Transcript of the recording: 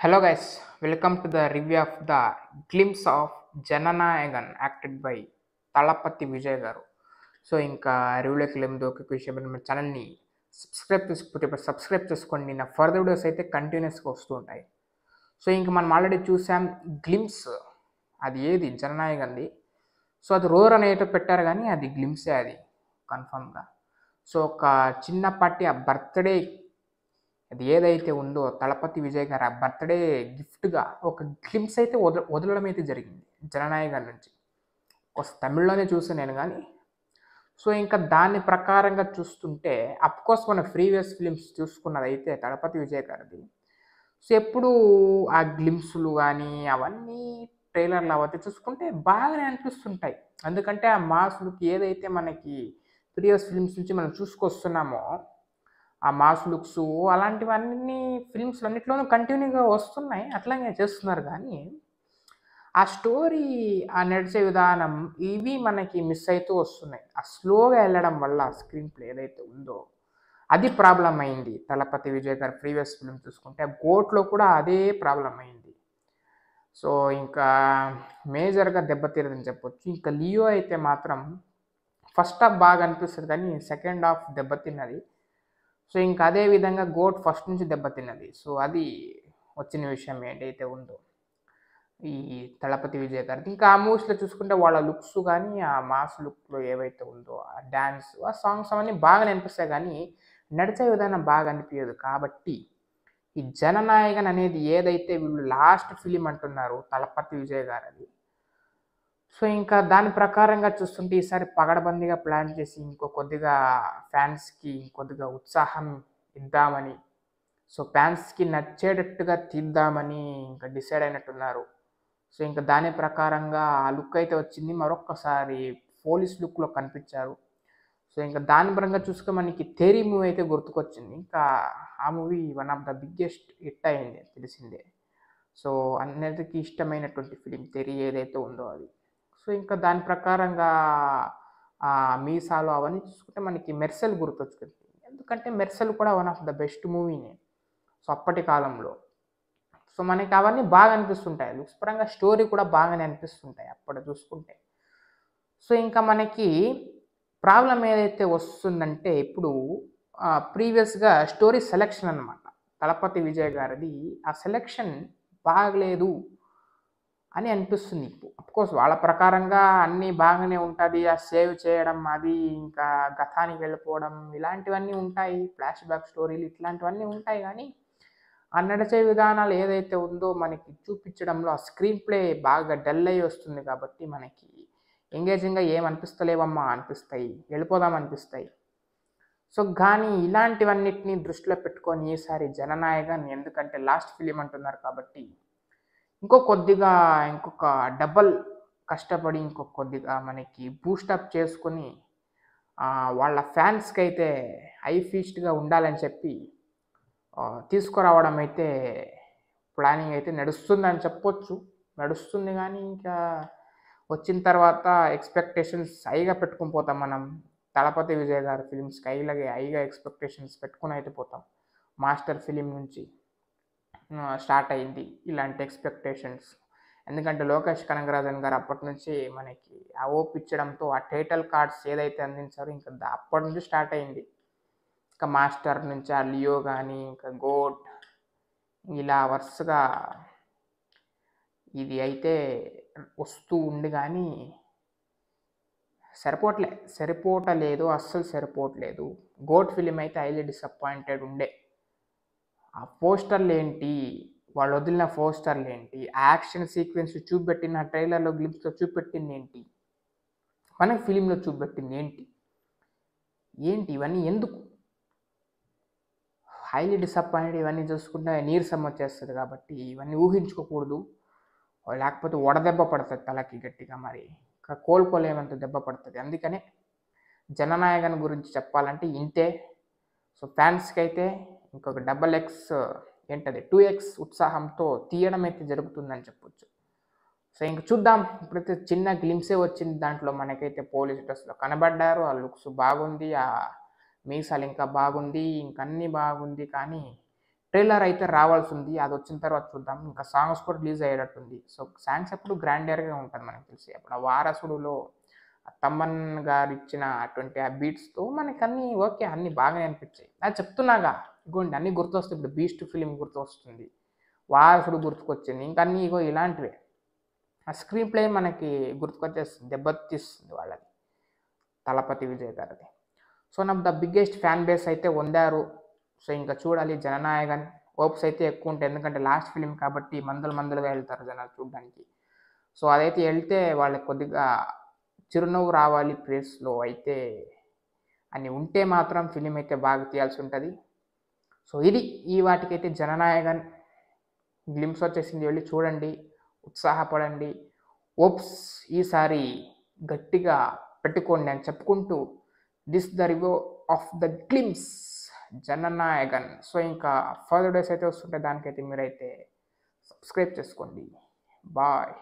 Hello guys, welcome to the review of the glimpse of Jananayagan acted by Thalapathy Vijay గారు. So ఇంకా రివ్యూలోకి వెళ్ళే ముందు ఒక విషయం, మన ఛానల్ని సబ్స్క్రైబ్ చేసుకోండి. నా ఫర్దర్ వీడియోస్ అయితే కంటిన్యూస్గా వస్తూ ఉంటాయి. సో ఇంకా మనం ఆల్రెడీ చూసాం గ్లిమ్స్, అది ఏది జననాయకంది. సో అది రోర్ అనేటో పెట్టారు కానీ అది గ్లిమ్సే, అది కన్ఫామ్గా. సో ఒక చిన్నపాటి ఆ బర్త్డే, అది ఏదైతే ఉందో తలపతి విజయ్ గారు ఆ బర్త్డే గిఫ్ట్గా ఒక గ్లిమ్స్ అయితే వదలడం అయితే జరిగింది జననాయకన్ నుంచి. తమిళ్లోనే చూసాను నేను కానీ. సో ఇంకా దాని ప్రకారంగా చూస్తుంటే అఫ్కోర్స్ మన ప్రీవియస్ ఫిలిమ్స్ చూసుకున్నదైతే తలపతి విజయ్ గారిది. సో ఎప్పుడు ఆ గ్లిమ్స్లు కానీ అవన్నీ ట్రైలర్లు అవన్నీ చూసుకుంటే బాగానే అనిపిస్తుంటాయి. ఎందుకంటే ఆ మాస్ లుక్ ఏదైతే మనకి ప్రీవియస్ ఫిలిమ్స్ నుంచి మనం చూసుకొస్తున్నామో, ఆ మాస్ లుక్స్ అలాంటివన్నీ ఫిల్మ్స్ అన్నిట్లోనూ కంటిన్యూగా వస్తున్నాయి, అట్లాగే చేస్తున్నారు. కానీ ఆ స్టోరీ, ఆ నడిచే విధానం ఇవి మనకి మిస్ అవుతూ వస్తున్నాయి. ఆ స్లోగా వెళ్ళడం వల్ల స్క్రీన్ ప్లే ఏదైతే ఉందో అది ప్రాబ్లం అయింది. తలపతి విజయ్ గారి ప్రీవియస్ ఫిల్మ్ చూసుకుంటే గోట్లో కూడా అదే ప్రాబ్లం అయింది. సో ఇంకా మేజర్గా దెబ్బతీరదని చెప్పొచ్చు. ఇంకా లియో అయితే మాత్రం ఫస్ట్ హాఫ్ బాగా అనిపిస్తుంది కానీ సెకండ్ హాఫ్ దెబ్బతిన్నది. సో ఇంకా అదే విధంగా గోట్ ఫస్ట్ నుంచి దెబ్బతిన్నది. సో అది వచ్చిన విషయం ఏంటైతే ఉందో ఈ తలపతి విజయ్ గారిది. ఇంకా ఆ మూవీస్లో చూసుకుంటే వాళ్ళ లుక్స్ కానీ ఆ మాస్ లుక్లో ఏవైతే ఉందో ఆ డ్యాన్స్, ఆ సాంగ్స్ అవన్నీ బాగా అనిపిస్తాయి కానీ నడిచే విధానం బాగా అనిపించదు. కాబట్టి ఈ జననాయకన్ అనేది ఏదైతే వీళ్ళు లాస్ట్ ఫిలిం అంటున్నారు తలపతి విజయ్ గారిది, సో ఇంకా దాని ప్రకారంగా చూస్తుంటే ఈసారి పగడబందీగా ప్లాన్ చేసి ఇంకో కొద్దిగా ఫ్యాన్స్కి కొద్దిగా ఉత్సాహం ఇద్దామని, సో ఫ్యాన్స్కి నచ్చేటట్టుగా తీద్దామని ఇంకా డిసైడ్ అయినట్టున్నారు. సో ఇంకా దాని ప్రకారంగా ఆ లుక్ అయితే వచ్చింది. మరొక్కసారి పోలీస్ లుక్లో కనిపించారు. సో ఇంకా దాని పరంగా చూసుక మనకి తేరీ మూవీ అయితే గుర్తుకొచ్చింది. ఇంకా ఆ movie one of the biggest hit అయింది, తెలిసిందే. సో అందరికీ ఇష్టమైనటువంటి ఫిలిం తేరీ ఏదైతే ఉందో అది. సో ఇంకా దాని ప్రకారంగా మీసాలు అవన్నీ చూసుకుంటే మనకి మెర్సెల్ గుర్తొచ్చుకుంది. ఎందుకంటే మెర్సెల్ కూడా వన్ ఆఫ్ ద బెస్ట్ మూవీనే సో అప్పటి కాలంలో. సో మనకి అవన్నీ బాగా అనిపిస్తుంటాయి. లుక్స్ పరంగా స్టోరీ కూడా బాగానే అనిపిస్తుంటాయి అప్పుడు చూసుకుంటే. సో ఇంకా మనకి ప్రాబ్లం ఏదైతే వస్తుందంటే ఇప్పుడు ప్రీవియస్గా స్టోరీ సెలెక్షన్ అనమాట. తలపతి విజయ్ గారిది ఆ సెలెక్షన్ బాగలేదు అని అనిపిస్తుంది. అఫ్కోర్స్ వాళ్ళ ప్రకారంగా అన్నీ బాగానే ఉంటుంది. ఆ సేవ్ చేయడం అది, ఇంకా గతానికి వెళ్ళిపోవడం ఇలాంటివన్నీ ఉంటాయి. ఫ్లాష్ బ్యాక్ స్టోరీలు ఇట్లాంటివన్నీ ఉంటాయి. కానీ ఆ నడిచే విధానాలు ఏదైతే ఉందో మనకి చూపించడంలో ఆ స్క్రీన్ ప్లే బాగా డల్ అయ్యి వస్తుంది. కాబట్టి మనకి ఎంగేజింగ్గా ఏమనిపిస్తలేవమ్మా అనిపిస్తాయి, వెళ్ళిపోదాం అనిపిస్తాయి. సో కానీ ఇలాంటివన్నిటిని దృష్టిలో పెట్టుకొని ఈసారి జననాయకన్, ఎందుకంటే లాస్ట్ ఫిలిం అంటున్నారు కాబట్టి ఇంకొక డబల్ కష్టపడి కొద్దిగా మనకి బూస్టప్ చేసుకొని వాళ్ళ ఫ్యాన్స్కి అయితే హై ఫీస్ట్గా ఉండాలని చెప్పి తీసుకురావడం అయితే ప్లానింగ్ అయితే నడుస్తుందని చెప్పొచ్చు. నడుస్తుంది కానీ ఇంకా వచ్చిన తర్వాత ఎక్స్పెక్టేషన్స్ హైగా పెట్టుకుని పోతాం మనం. తలపతి విజయ్ గారి ఫిలిమ్స్కి హైగా ఎక్స్పెక్టేషన్స్ పెట్టుకుని అయితే పోతాం. మాస్టర్ ఫిలిం నుంచి స్టార్ట్ అయింది ఇలాంటి ఎక్స్పెక్టేషన్స్. ఎందుకంటే లోకేష్ కనగరాజన్ గారు అప్పటి నుంచి మనకి ఆ ఓపిచ్చడంతో ఆ టైటిల్ కార్డ్స్ ఏదైతే అందించారో ఇంకా అప్పటి నుంచి స్టార్ట్ అయింది. ఇంకా మాస్టర్ నుంచి ఆ లియో కానీ ఇంకా గోట్ ఇలా వరుసగా ఇది అయితే వస్తూ ఉంది. కానీ సరిపోవట్లేదు, అస్సలు సరిపోవట్లేదు. గోట్ ఫిలిం అయితే హైలీ డిసప్పాయింటెడ్ ఉండే. ఆ పోస్టర్లు ఏంటి, వాళ్ళు వదిలిన పోస్టర్లు ఏంటి, యాక్షన్ సీక్వెన్స్ చూపెట్టిన ట్రైలర్లో గ్లిప్స్లో చూపెట్టింది ఏంటి, మనకి ఫిలింలో చూపెట్టింది ఏంటి ఇవన్నీ ఎందుకు? Highly disappointed. ఇవన్నీ చూసుకుంటే నీరసం వచ్చేస్తుంది. కాబట్టి ఇవన్నీ ఊహించుకోకూడదు, లేకపోతే వడదెబ్బ పడుతుంది తలకి గట్టిగా. మరి ఇంకా కోలుకోలేమంత దెబ్బ పడుతుంది. అందుకనే జననాయకన్ గురించి చెప్పాలంటే ఇంతే. సో ఫ్యాన్స్కి అయితే ఇంకొక ఏంటది 2x ఉత్సాహంతో తీయడం అయితే జరుగుతుందని చెప్పొచ్చు. సో ఇంక చూద్దాం. ఇప్పుడైతే చిన్న గ్లిమ్సే వచ్చింది. దాంట్లో మనకైతే పోలీస్ డ్రెస్లో కనబడ్డారు. ఆ లుక్స్ బాగుంది, ఆ మీసాలు ఇంకా బాగుంది, ఇంకన్నీ బాగుంది. కానీ ట్రైలర్ అయితే రావాల్సి ఉంది, అది వచ్చిన తర్వాత చూద్దాం. ఇంకా సాంగ్స్ కూడా రిలీజ్ అయ్యేటట్టుంది. సో సాంగ్స్ ఎప్పుడు గ్రాండియర్గా ఉంటుంది మనకు తెలిసి. అప్పుడు ఆ వారసుడులో తమ్మన్ గారు ఇచ్చిన అటువంటి ఆ బీట్స్తో మనకి అన్నీ ఓకే, అన్నీ బాగానే అనిపించాయి. అది చెప్తున్నాగా, ఇగోండి అన్నీ గుర్తొస్తాయి. ఇప్పుడు బీస్ట్ ఫిలిం గుర్తొస్తుంది, వారసుడు గుర్తుకొచ్చింది, ఇంకా అన్నీ ఇగో ఇలాంటివే. ఆ స్క్రీన్ ప్లే మనకి గుర్తుకొచ్చేస్తుంది, దెబ్బతీస్తుంది వాళ్ళది, తలపతి విజయ్ గారిది. సో నాకు ద బిగ్గెస్ట్ ఫ్యాన్ బేస్ అయితే పొందారు. సో ఇంకా చూడాలి జననాయగన్. హోప్స్ అయితే ఎక్కువ ఉంటాయి, ఎందుకంటే లాస్ట్ ఫిలిం కాబట్టి మందులుగా వెళ్తారు జనాలు చూడడానికి. సో అదైతే వెళ్తే వాళ్ళకి కొద్దిగా చిరునవ్వు రావాలి ప్లేస్లో అయితే అని ఉంటే మాత్రం ఫిలిం అయితే బాగా తీయాల్సి ఉంటుంది. సో ఇది ఈ వాటికైతే జననాయగన్ గ్లిమ్స్ వచ్చేసింది, వెళ్ళి చూడండి, ఉత్సాహపడండి. హోప్స్ ఈసారి గట్టిగా పెట్టుకోండి అని చెప్పుకుంటూ, this the review of the glimpse Jana Nayagan. So ఇంకా ఫర్దర్ డేస్ అయితే వస్తుంటే దానికైతే మీరైతే సబ్స్క్రైబ్ చేసుకోండి. బాయ్.